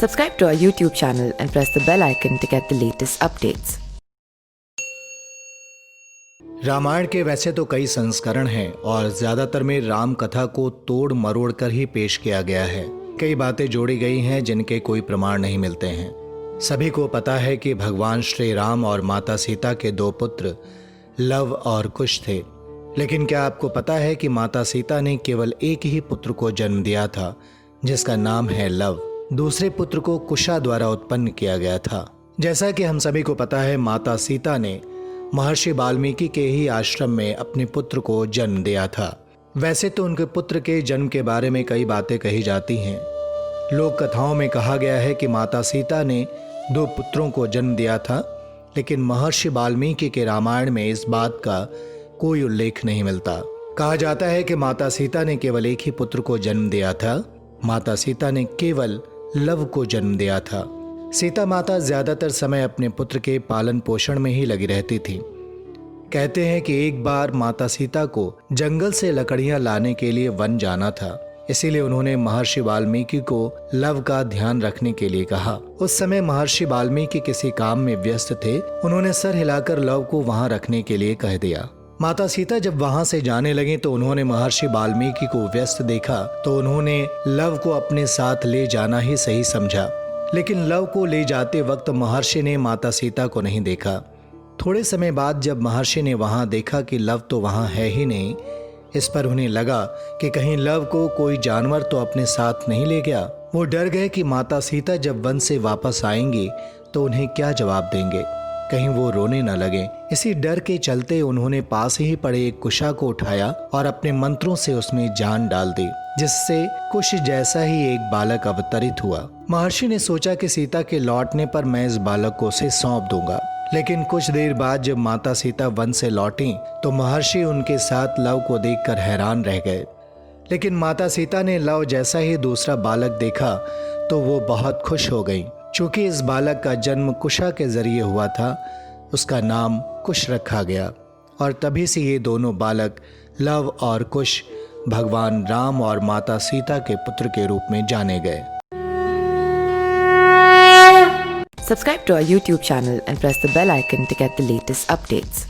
Subscribe to our YouTube channel and press the bell icon to get the latest updates. Ramayan के वैसे तो कई संस्करण हैं और ज्यादातर में राम कथा को तोड़ मरोड़ कर ही पेश किया गया है। कई बातें जोड़ी गई हैं जिनके कोई प्रमाण नहीं मिलते हैं। सभी को पता है कि भगवान श्री राम और माता सीता के दो पुत्र लव और कुश थे, लेकिन क्या आपको पता है कि माता सीता ने केवल एक ही पुत्र को जन्म दिया था जिसका नाम है लव। दूसरे पुत्र को कुशा द्वारा उत्पन्न किया गया था। जैसा कि हम सभी को पता है, माता सीता ने महर्षि वाल्मीकि के ही आश्रम में अपने पुत्र को जन्म दिया था। वैसे तो उनके पुत्र के जन्म के बारे में कई बातें कही जाती हैं। लोक कथाओं में कहा गया है कि माता सीता ने दो पुत्रों को जन्म दिया था, लेकिन महर्षि वाल्मीकि के रामायण में इस बात का कोई उल्लेख नहीं मिलता। कहा जाता है कि माता सीता ने केवल एक ही पुत्र को जन्म दिया था। माता सीता ने केवल लव को जन्म दिया था। सीता माता ज्यादातर समय अपने पुत्र के पालन पोषण में ही लगी रहती थी। कहते हैं कि एक बार माता सीता को जंगल से लकड़ियां लाने के लिए वन जाना था, इसीलिए उन्होंने महर्षि वाल्मीकि को लव का ध्यान रखने के लिए कहा। उस समय महर्षि वाल्मीकि किसी काम में व्यस्त थे। उन्होंने सर हिलाकर लव को वहां रखने के लिए कह दिया। माता सीता जब वहां से जाने लगी तो उन्होंने महर्षि वाल्मीकि को व्यस्त देखा तो उन्होंने लव को अपने साथ ले जाना ही सही समझा। लेकिन लव को ले जाते वक्त महर्षि ने माता सीता को नहीं देखा। थोड़े समय बाद जब महर्षि ने वहां देखा कि लव तो वहां है ही नहीं, इस पर उन्हें लगा कि कहीं लव को कोई जानवर तो अपने साथ नहीं ले गया। वो डर गए कि माता सीता जब वन से वापस आएंगी तो उन्हें क्या जवाब देंगे, कहीं वो रोने न लगे। इसी डर के चलते उन्होंने पास ही पड़े एक कुशा को उठाया और अपने मंत्रों से उसमें जान डाल दी, जिससे कुश जैसा ही एक बालक अवतरित हुआ। महर्षि ने सोचा कि सीता के लौटने पर मैं इस बालक को उसे सौंप दूंगा। लेकिन कुछ देर बाद जब माता सीता वन से लौटी तो महर्षि उनके साथ लव को देखकर हैरान रह गए। लेकिन माता सीता ने लव जैसा ही दूसरा बालक देखा तो वो बहुत खुश हो गई। चूंकि इस बालक का जन्म कुशा के जरिए हुआ था, उसका नाम कुश रखा गया और तभी से ये दोनों बालक लव और कुश भगवान राम और माता सीता के पुत्र के रूप में जाने गए। Subscribe to our YouTube channel and press the bell icon to get the latest updates.